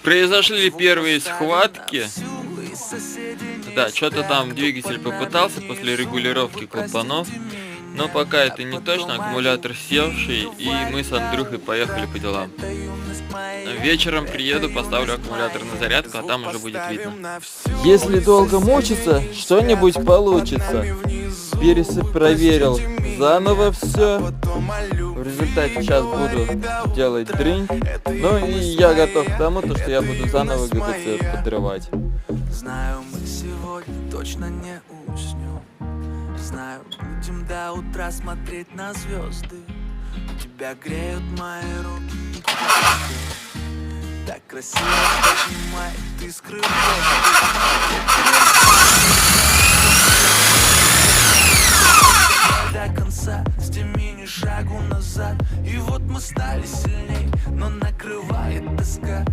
Произошли первые схватки. Да, что-то там двигатель попытался после регулировки клапанов. Но пока это не точно, аккумулятор севший, и мы с Андрюхой поехали по делам. Вечером приеду, поставлю аккумулятор на зарядку, а там уже будет видно. Если долго мучиться, что-нибудь получится. Проверил заново все. В результате сейчас буду делать дрынь. Ну и я готов к тому, что я буду заново ГБЦ подрывать. Знаю, мы сегодня точно не уснем. Знаю, будем до утра смотреть на звезды. Тебя греют мои руки и так красиво поднимает искры. До конца, с теми ни шагу назад. И вот мы стали сильней, но накрывает тоска.